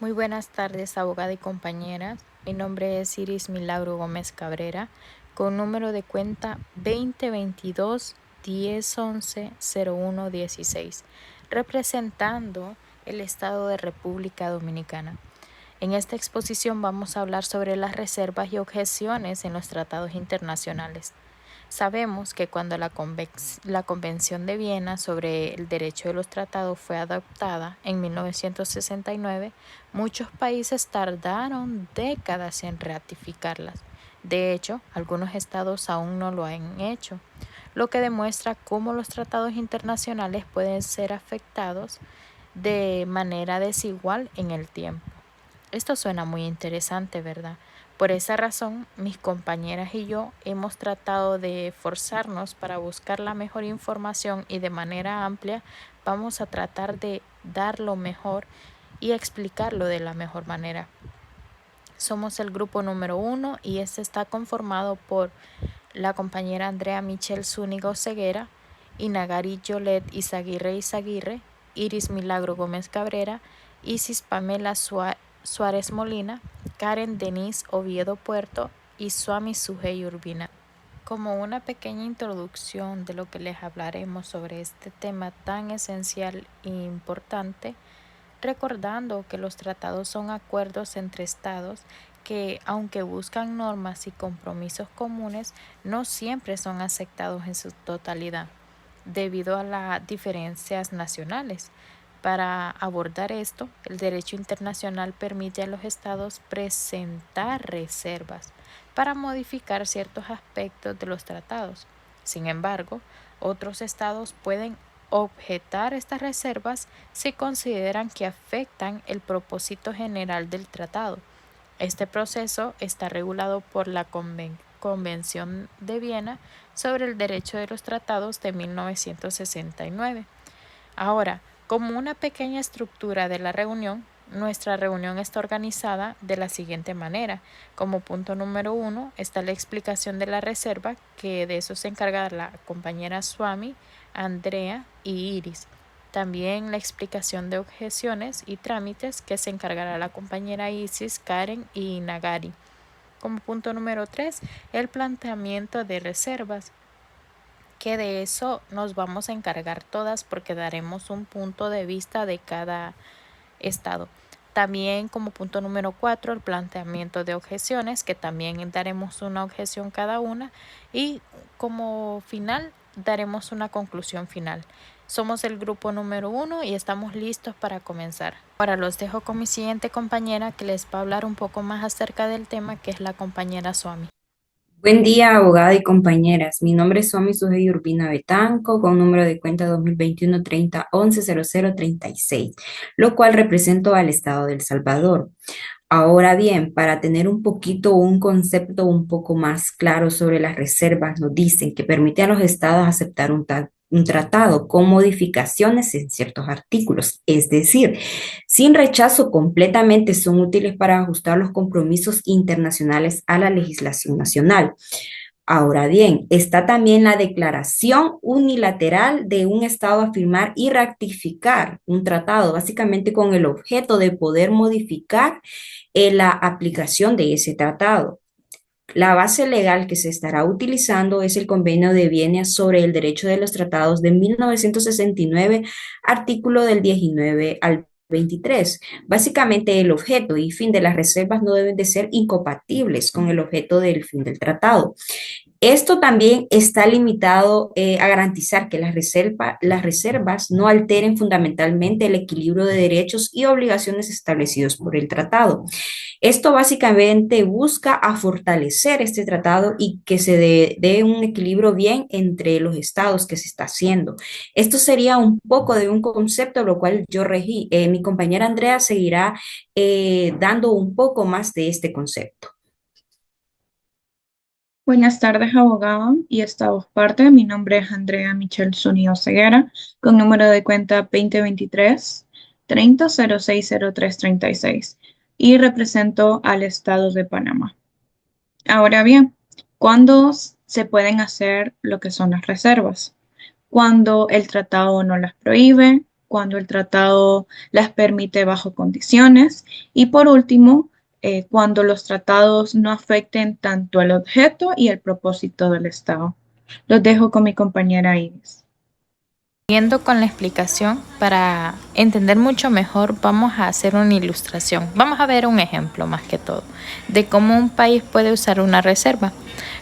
Muy buenas tardes, abogada y compañeras. Mi nombre es Iris Milagro Gómez Cabrera, con número de cuenta 2022 1011 0116, representando el Estado de República Dominicana. En esta exposición vamos a hablar sobre las reservas y objeciones en los tratados internacionales. Sabemos que cuando la Convención de Viena sobre el derecho de los tratados fue adoptada en 1969, muchos países tardaron décadas en ratificarlas. De hecho, algunos estados aún no lo han hecho, lo que demuestra cómo los tratados internacionales pueden ser afectados de manera desigual en el tiempo. Esto suena muy interesante, ¿verdad? Por esa razón, mis compañeras y yo hemos tratado de forzarnos para buscar la mejor información y de manera amplia vamos a tratar de dar lo mejor y explicarlo de la mejor manera. Somos el grupo número 1 y este está conformado por la compañera Andrea Michelle Zúñiga Ceguera, Inagari Yolet Izaguirre, Iris Milagro Gómez Cabrera, Isis Pamela Suárez Molina, Karen Denise Oviedo Puerto y Swami Sujei Urbina. Como una pequeña introducción de lo que les hablaremos sobre este tema tan esencial e importante, recordando que los tratados son acuerdos entre estados que, aunque buscan normas y compromisos comunes, no siempre son aceptados en su totalidad, debido a las diferencias nacionales. Para abordar esto, el derecho internacional permite a los estados presentar reservas para modificar ciertos aspectos de los tratados. Sin embargo, otros estados pueden objetar estas reservas si consideran que afectan el propósito general del tratado. Este proceso está regulado por la Convención de Viena sobre el Derecho de los Tratados de 1969. Ahora, como una pequeña estructura de la reunión, nuestra reunión está organizada de la siguiente manera. Como punto número 1 está la explicación de la reserva, que de eso se encarga la compañera Swami, Andrea y Iris. También la explicación de objeciones y trámites, que se encargará la compañera Isis, Karen y Nagari. Como punto número 3, el planteamiento de reservas, que de eso nos vamos a encargar todas porque daremos un punto de vista de cada estado. También como punto número 4, el planteamiento de objeciones, que también daremos una objeción cada una, y como final daremos una conclusión final. Somos el grupo número 1 y estamos listos para comenzar. Ahora los dejo con mi siguiente compañera, que les va a hablar un poco más acerca del tema, que es la compañera Swami. Buen día, abogada y compañeras. Mi nombre es Somi Sujei Urbina Betanco, con número de cuenta 2021 30110036, lo cual represento al Estado de El Salvador. Ahora bien, para tener un concepto un poco más claro sobre las reservas, nos dicen que permite a los estados aceptar un tratado con modificaciones en ciertos artículos, es decir, sin rechazo completamente son útiles para ajustar los compromisos internacionales a la legislación nacional. Ahora bien, está también la declaración unilateral de un Estado a firmar y ratificar un tratado, básicamente con el objeto de poder modificar la aplicación de ese tratado. La base legal que se estará utilizando es el Convenio de Viena sobre el Derecho de los Tratados de 1969, artículo del 19 al 23. Básicamente, el objeto y fin de las reservas no deben de ser incompatibles con el objeto del fin del tratado. Esto también está limitado a garantizar que las reservas no alteren fundamentalmente el equilibrio de derechos y obligaciones establecidos por el tratado. Esto básicamente busca a fortalecer este tratado y que se dé un equilibrio bien entre los estados que se está haciendo. Esto sería un poco de un concepto, lo cual yo regí. Mi compañera Andrea seguirá dando un poco más de este concepto. Buenas tardes, abogado y estados parte. Mi nombre es Andrea Michelle Zúñiga Ceguera, con número de cuenta 2023 30060336 y represento al estado de Panamá. Ahora bien, ¿cuándo se pueden hacer lo que son las reservas? Cuando el tratado no las prohíbe, cuando el tratado las permite bajo condiciones. Y por último, cuando los tratados no afecten tanto el objeto y el propósito del Estado. Los dejo con mi compañera Iris. Siguiendo con la explicación, para entender mucho mejor, vamos a hacer una ilustración. Vamos a ver un ejemplo más que todo de cómo un país puede usar una reserva.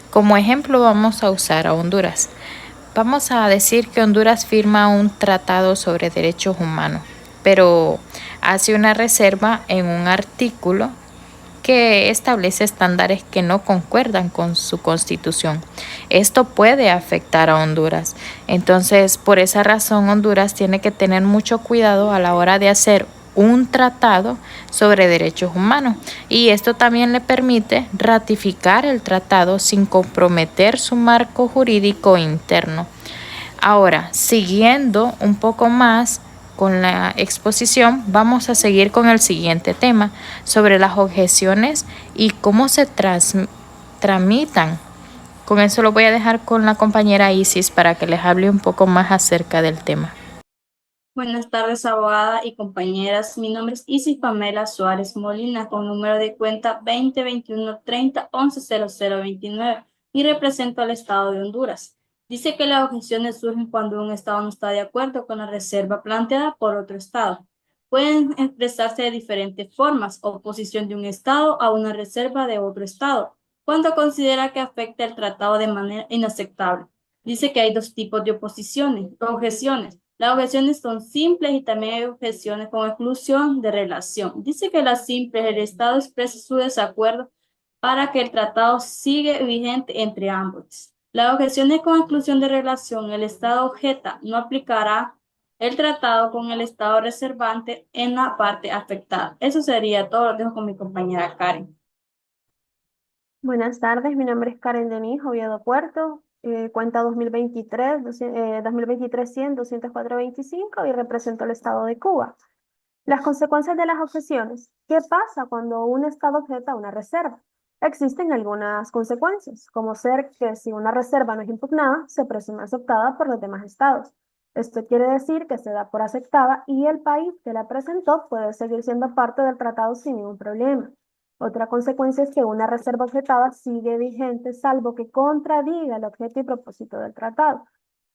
Como ejemplo vamos a usar a Honduras. Vamos a decir que Honduras firma un tratado sobre derechos humanos, pero hace una reserva en un artículo que establece estándares que no concuerdan con su constitución. Esto puede afectar a Honduras. Entonces, por esa razón, Honduras tiene que tener mucho cuidado a la hora de hacer un tratado sobre derechos humanos, y esto también le permite ratificar el tratado sin comprometer su marco jurídico interno. Ahora, siguiendo un poco más con la exposición, vamos a seguir con el siguiente tema sobre las objeciones y cómo se tramitan. Con eso lo voy a dejar con la compañera Isis para que les hable un poco más acerca del tema. Buenas tardes, abogada y compañeras. Mi nombre es Isis Pamela Suárez Molina, con número de cuenta 202130110029, y represento al Estado de Honduras. Dice que las objeciones surgen cuando un Estado no está de acuerdo con la reserva planteada por otro Estado. Pueden expresarse de diferentes formas: oposición de un Estado a una reserva de otro Estado, cuando considera que afecta el tratado de manera inaceptable. Dice que hay dos tipos de objeciones. Las objeciones son simples y también hay objeciones con exclusión de relación. Dice que las simples, el Estado expresa su desacuerdo para que el tratado siga vigente entre ambos. Las objeciones con exclusión de relación, el Estado objeta no aplicará el tratado con el Estado reservante en la parte afectada. Eso sería todo. Lo dejo con mi compañera Karen. Buenas tardes, mi nombre es Karen Denis, Oviedo Puerto, cuenta 2023-100-204-25 y represento al Estado de Cuba. Las consecuencias de las objeciones. ¿Qué pasa cuando un Estado objeta una reserva? Existen algunas consecuencias, como ser que si una reserva no es impugnada, se presume aceptada por los demás estados. Esto quiere decir que se da por aceptada y el país que la presentó puede seguir siendo parte del tratado sin ningún problema. Otra consecuencia es que una reserva objetada sigue vigente salvo que contradiga el objeto y propósito del tratado.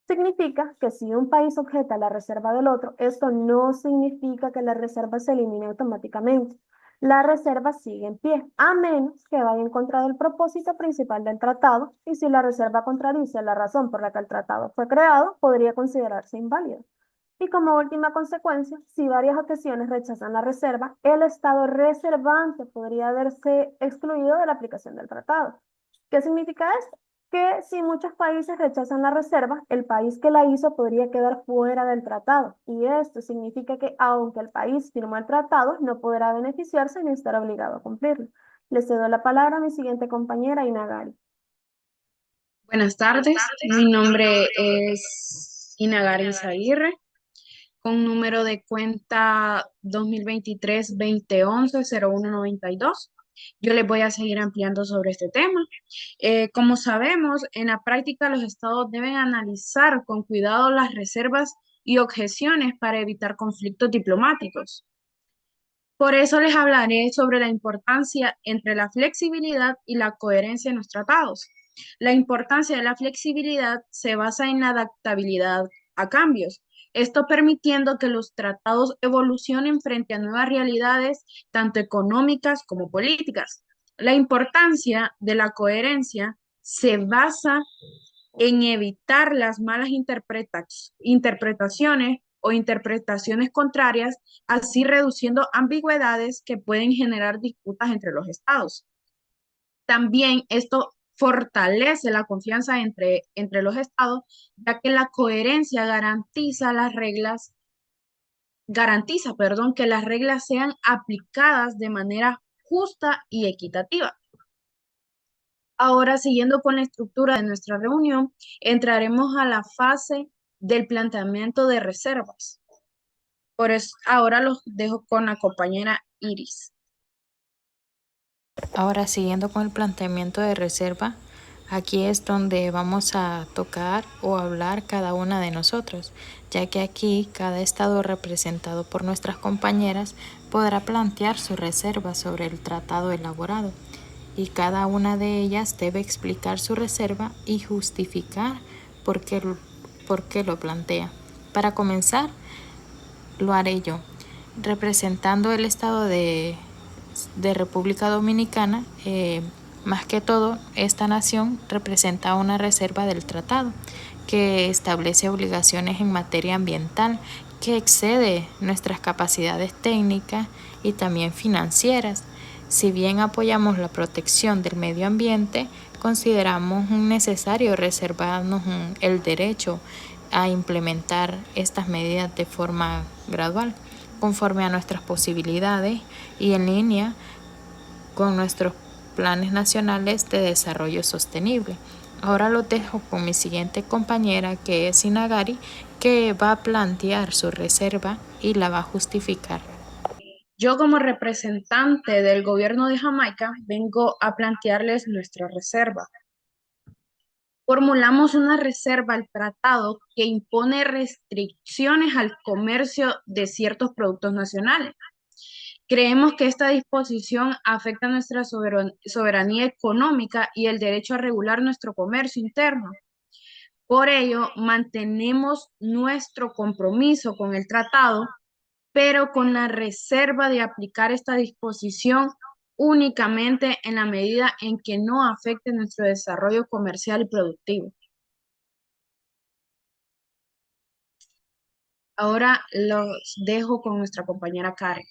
Significa que si un país objeta la reserva del otro, esto no significa que la reserva se elimine automáticamente. La reserva sigue en pie, a menos que vaya en contra del propósito principal del tratado, y si la reserva contradice la razón por la que el tratado fue creado, podría considerarse inválida. Y como última consecuencia, si varias objeciones rechazan la reserva, el Estado reservante podría verse excluido de la aplicación del tratado. ¿Qué significa esto? Que si muchos países rechazan la reserva, el país que la hizo podría quedar fuera del tratado. Y esto significa que aunque el país firmó el tratado, no podrá beneficiarse ni estar obligado a cumplirlo. Le cedo la palabra a mi siguiente compañera, Inagari. Buenas tardes, mi nombre es Inagari Aguirre, con número de cuenta 2023-2011-0192. Yo les voy a seguir ampliando sobre este tema. Como sabemos, en la práctica los estados deben analizar con cuidado las reservas y objeciones para evitar conflictos diplomáticos. Por eso les hablaré sobre la importancia entre la flexibilidad y la coherencia en los tratados. La importancia de la flexibilidad se basa en la adaptabilidad a cambios, esto permitiendo que los tratados evolucionen frente a nuevas realidades, tanto económicas como políticas. La importancia de la coherencia se basa en evitar las malas interpretaciones o interpretaciones contrarias, así reduciendo ambigüedades que pueden generar disputas entre los estados. También esto fortalece la confianza entre los estados, ya que la coherencia que las reglas sean aplicadas de manera justa y equitativa. Ahora, siguiendo con la estructura de nuestra reunión, entraremos a la fase del planteamiento de reservas. Por eso, ahora los dejo con la compañera Iris. Ahora, siguiendo con el planteamiento de reserva, aquí es donde vamos a tocar o hablar cada una de nosotros, ya que aquí cada estado representado por nuestras compañeras podrá plantear su reserva sobre el tratado elaborado, y cada una de ellas debe explicar su reserva y justificar por qué lo plantea. Para comenzar, lo haré yo, representando el estado de República Dominicana. Más que todo, esta nación representa una reserva del tratado que establece obligaciones en materia ambiental que excede nuestras capacidades técnicas y también financieras. Si bien apoyamos la protección del medio ambiente, consideramos necesario reservarnos el derecho a implementar estas medidas de forma gradual, conforme a nuestras posibilidades y en línea con nuestros planes nacionales de desarrollo sostenible. Ahora lo dejo con mi siguiente compañera, que es Inagari, que va a plantear su reserva y la va a justificar. Yo como representante del gobierno de Jamaica vengo a plantearles nuestra reserva. Formulamos una reserva al tratado que impone restricciones al comercio de ciertos productos nacionales. Creemos que esta disposición afecta nuestra soberanía económica y el derecho a regular nuestro comercio interno. Por ello, mantenemos nuestro compromiso con el tratado, pero con la reserva de aplicar esta disposición únicamente en la medida en que no afecte nuestro desarrollo comercial y productivo. Ahora los dejo con nuestra compañera Karen.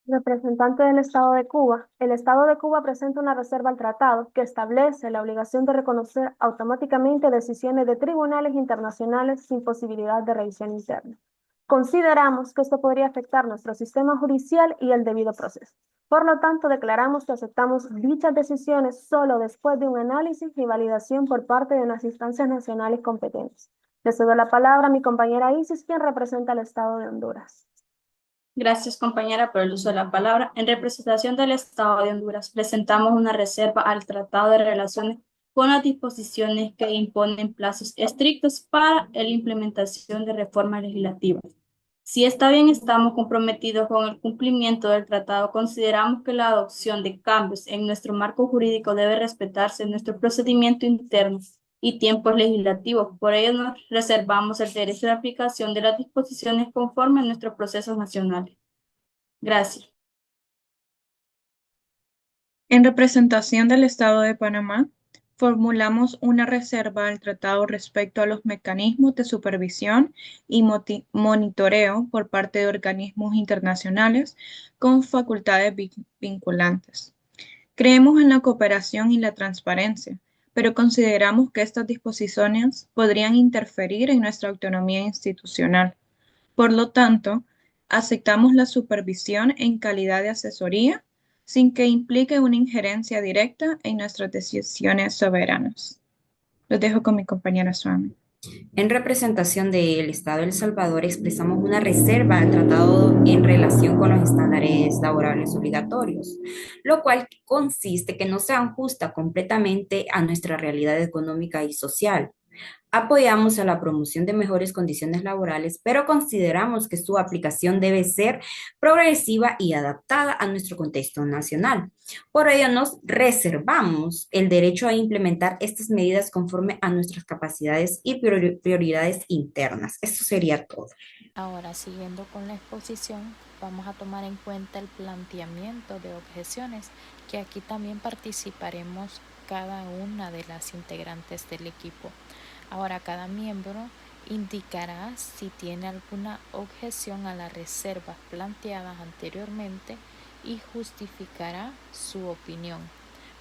Representante del Estado de Cuba, el Estado de Cuba presenta una reserva al tratado que establece la obligación de reconocer automáticamente decisiones de tribunales internacionales sin posibilidad de revisión interna. Consideramos que esto podría afectar nuestro sistema judicial y el debido proceso. Por lo tanto, declaramos que aceptamos dichas decisiones solo después de un análisis y validación por parte de unas instancias nacionales competentes. Le cedo la palabra a mi compañera Isis, quien representa al Estado de Honduras. Gracias, compañera, por el uso de la palabra. En representación del Estado de Honduras, presentamos una reserva al Tratado de Relaciones con las disposiciones que imponen plazos estrictos para la implementación de reformas legislativas. Si está bien, estamos comprometidos con el cumplimiento del tratado. Consideramos que la adopción de cambios en nuestro marco jurídico debe respetarse nuestro procedimiento interno y tiempos legislativos. Por ello, nos reservamos el derecho de aplicación de las disposiciones conforme a nuestros procesos nacionales. Gracias. En representación del Estado de Panamá, formulamos una reserva al tratado respecto a los mecanismos de supervisión y monitoreo por parte de organismos internacionales con facultades vinculantes. Creemos en la cooperación y la transparencia, pero consideramos que estas disposiciones podrían interferir en nuestra autonomía institucional. Por lo tanto, aceptamos la supervisión en calidad de asesoría sin que implique una injerencia directa en nuestras decisiones soberanas. Los dejo con mi compañera Swami. En representación del Estado de El Salvador, expresamos una reserva al tratado en relación con los estándares laborales obligatorios, lo cual consiste que no se ajusta completamente a nuestra realidad económica y social. Apoyamos a la promoción de mejores condiciones laborales, pero consideramos que su aplicación debe ser progresiva y adaptada a nuestro contexto nacional. Por ello, nos reservamos el derecho a implementar estas medidas conforme a nuestras capacidades y prioridades internas. Esto sería todo. Ahora, siguiendo con la exposición, vamos a tomar en cuenta el planteamiento de objeciones, que aquí también participaremos cada una de las integrantes del equipo. Ahora, cada miembro indicará si tiene alguna objeción a las reservas planteadas anteriormente y justificará su opinión.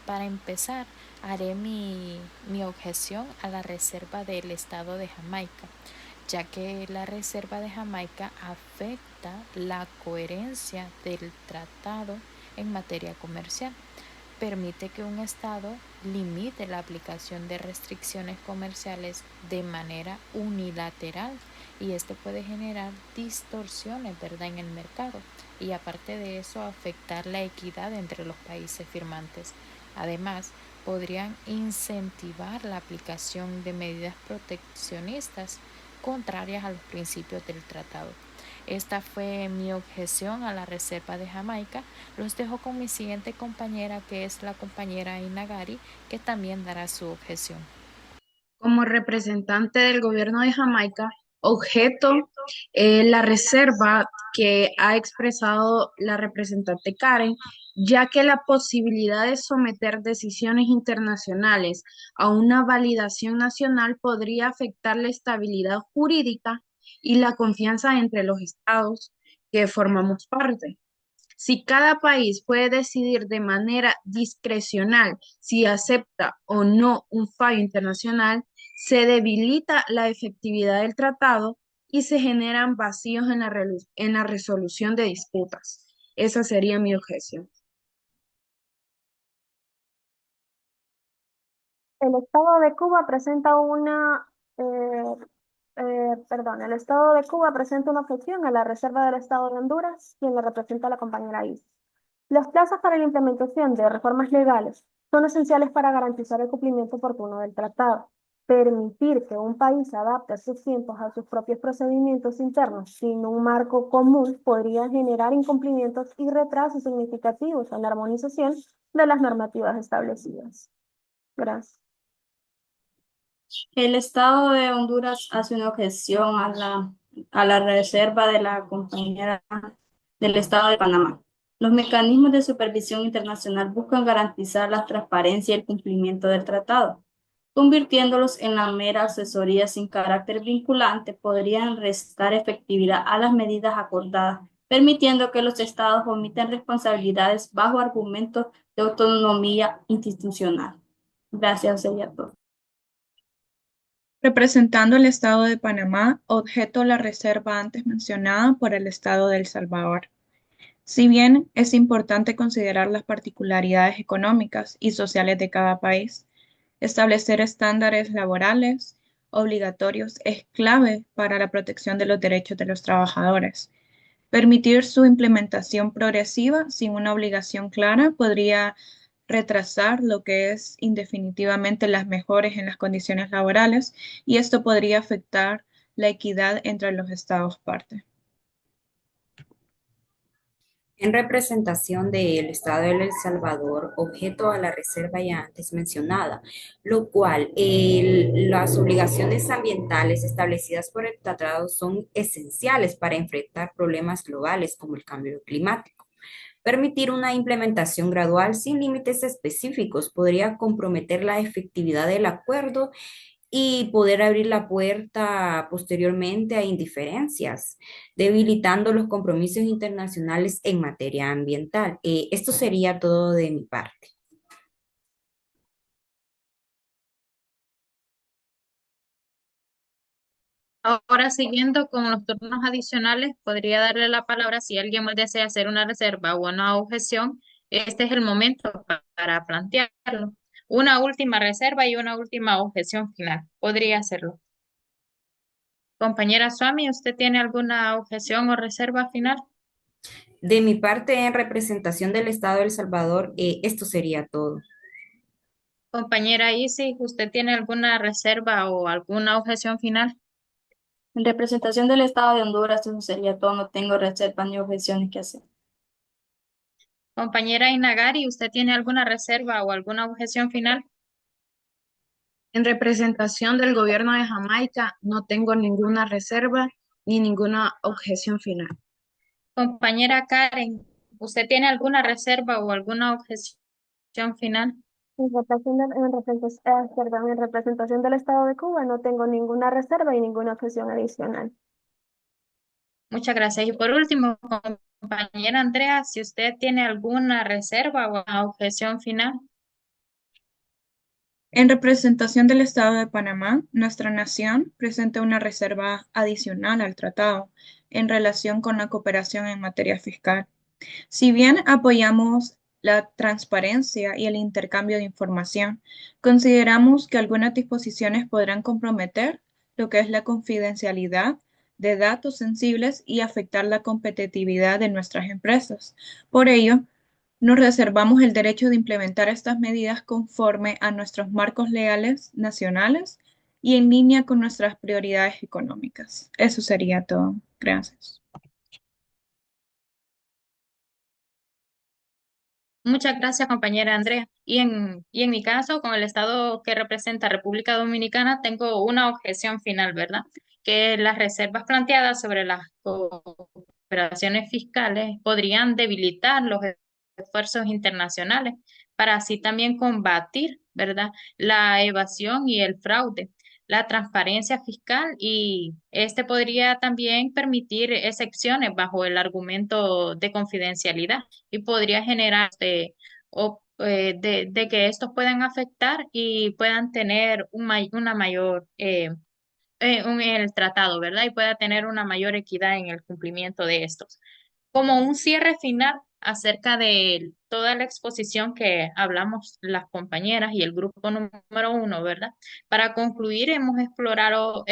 Para empezar, haré mi objeción a la reserva del Estado de Jamaica, ya que la reserva de Jamaica afecta la coherencia del tratado en materia comercial. Permite que un Estado limite la aplicación de restricciones comerciales de manera unilateral, y esto puede generar distorsiones, ¿verdad?, en el mercado, y aparte de eso afectar la equidad entre los países firmantes. Además, podrían incentivar la aplicación de medidas proteccionistas contrarias a los principios del tratado. Esta fue mi objeción a la Reserva de Jamaica. Los dejo con mi siguiente compañera, que es la compañera Inagari, que también dará su objeción. Como representante del gobierno de Jamaica, objeto la reserva que ha expresado la representante Karen, ya que la posibilidad de someter decisiones internacionales a una validación nacional podría afectar la estabilidad jurídica y la confianza entre los estados que formamos parte. Si cada país puede decidir de manera discrecional si acepta o no un fallo internacional, se debilita la efectividad del tratado y se generan vacíos en en la resolución de disputas. Esa sería mi objeción. El Estado de Cuba presenta el Estado de Cuba presenta una objeción a la Reserva del Estado de Honduras, quien la representa a la compañera Is. Los plazos para la implementación de reformas legales son esenciales para garantizar el cumplimiento oportuno del tratado. Permitir que un país adapte sus tiempos a sus propios procedimientos internos sin un marco común podría generar incumplimientos y retrasos significativos en la armonización de las normativas establecidas. Gracias. El Estado de Honduras hace una objeción a la reserva de la compañera del Estado de Panamá. Los mecanismos de supervisión internacional buscan garantizar la transparencia y el cumplimiento del tratado. Convirtiéndolos en la mera asesoría sin carácter vinculante, podrían restar efectividad a las medidas acordadas, permitiendo que los estados omiten responsabilidades bajo argumentos de autonomía institucional. Gracias, sería todo. Representando el Estado de Panamá, objeto la reserva antes mencionada por el Estado de El Salvador. Si bien es importante considerar las particularidades económicas y sociales de cada país, establecer estándares laborales obligatorios es clave para la protección de los derechos de los trabajadores. Permitir su implementación progresiva sin una obligación clara podría retrasar lo que es indefinitivamente las mejoras en las condiciones laborales y esto podría afectar la equidad entre los estados parte. En representación del Estado de El Salvador, objeto a la reserva ya antes mencionada, lo cual las obligaciones ambientales establecidas por el tratado son esenciales para enfrentar problemas globales como el cambio climático. Permitir una implementación gradual sin límites específicos podría comprometer la efectividad del acuerdo y poder abrir la puerta posteriormente a indiferencias, debilitando los compromisos internacionales en materia ambiental. Esto sería todo de mi parte. Ahora, siguiendo con los turnos adicionales, podría darle la palabra si alguien más desea hacer una reserva o una objeción. Este es el momento para plantearlo. Una última reserva y una última objeción final. Podría hacerlo. Compañera Swami, ¿usted tiene alguna objeción o reserva final? De mi parte, en representación del Estado de El Salvador, esto sería todo. Compañera Isi, ¿usted tiene alguna reserva o alguna objeción final? En representación del Estado de Honduras, eso sería todo. No tengo reservas ni objeciones que hacer. Compañera Inagari, ¿usted tiene alguna reserva o alguna objeción final? En representación del gobierno de Jamaica, no tengo ninguna reserva ni ninguna objeción final. Compañera Karen, ¿usted tiene alguna reserva o alguna objeción final? En representación del Estado de Cuba no tengo ninguna reserva y ninguna objeción adicional. Muchas gracias. Y por último, compañera Andrea, si usted tiene alguna reserva o una objeción final. En representación del Estado de Panamá, nuestra nación presenta una reserva adicional al tratado en relación con la cooperación en materia fiscal. Si bien apoyamos la transparencia y el intercambio de información, consideramos que algunas disposiciones podrán comprometer lo que es la confidencialidad de datos sensibles y afectar la competitividad de nuestras empresas. Por ello, Nos reservamos el derecho de implementar estas medidas conforme a nuestros marcos legales nacionales y en línea con nuestras prioridades económicas. Eso sería todo. Gracias. Muchas gracias, compañera Andrea. Y en mi caso, con el estado que representa República Dominicana, tengo una objeción final, ¿verdad? Que las reservas planteadas sobre las cooperaciones fiscales podrían debilitar los esfuerzos internacionales para así también combatir, ¿verdad? La evasión y el fraude, la transparencia fiscal y este podría también permitir excepciones bajo el argumento de confidencialidad y podría generar de que estos puedan afectar y puedan tener una mayor el tratado, ¿verdad? Y pueda tener una mayor equidad en el cumplimiento de estos. Como un cierre final acerca de toda la exposición que hablamos las compañeras y el grupo número uno, ¿verdad? Para concluir, hemos explorado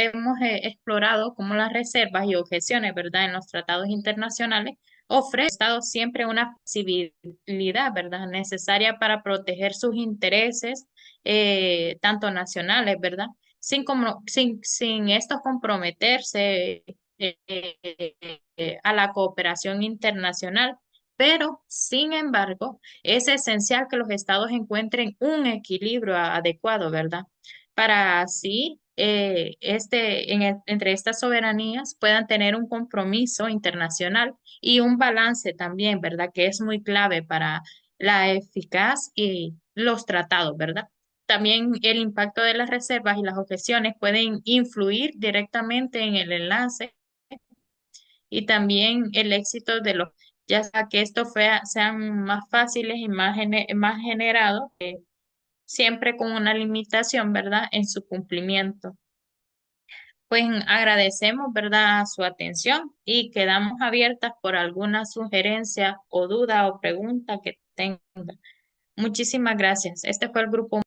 cómo las reservas y objeciones, ¿verdad? En los tratados internacionales ofrece al Estado siempre una flexibilidad, ¿verdad? Necesaria para proteger sus intereses, tanto nacionales, ¿verdad? Sin estos comprometerse a la cooperación internacional, pero sin embargo, es esencial que los estados encuentren un equilibrio adecuado, ¿verdad? Para así entre estas soberanías puedan tener un compromiso internacional y un balance también, ¿verdad? Que es muy clave para la eficaz y los tratados, ¿verdad? También el impacto de las reservas y las objeciones pueden influir directamente en el enlace y también el éxito de los, ya sea que estos sean más fáciles y más generados, siempre con una limitación, ¿verdad?, en su cumplimiento. Pues agradecemos, ¿verdad?, su atención y quedamos abiertas por alguna sugerencia o duda o pregunta que tenga. Muchísimas gracias. Este fue el grupo.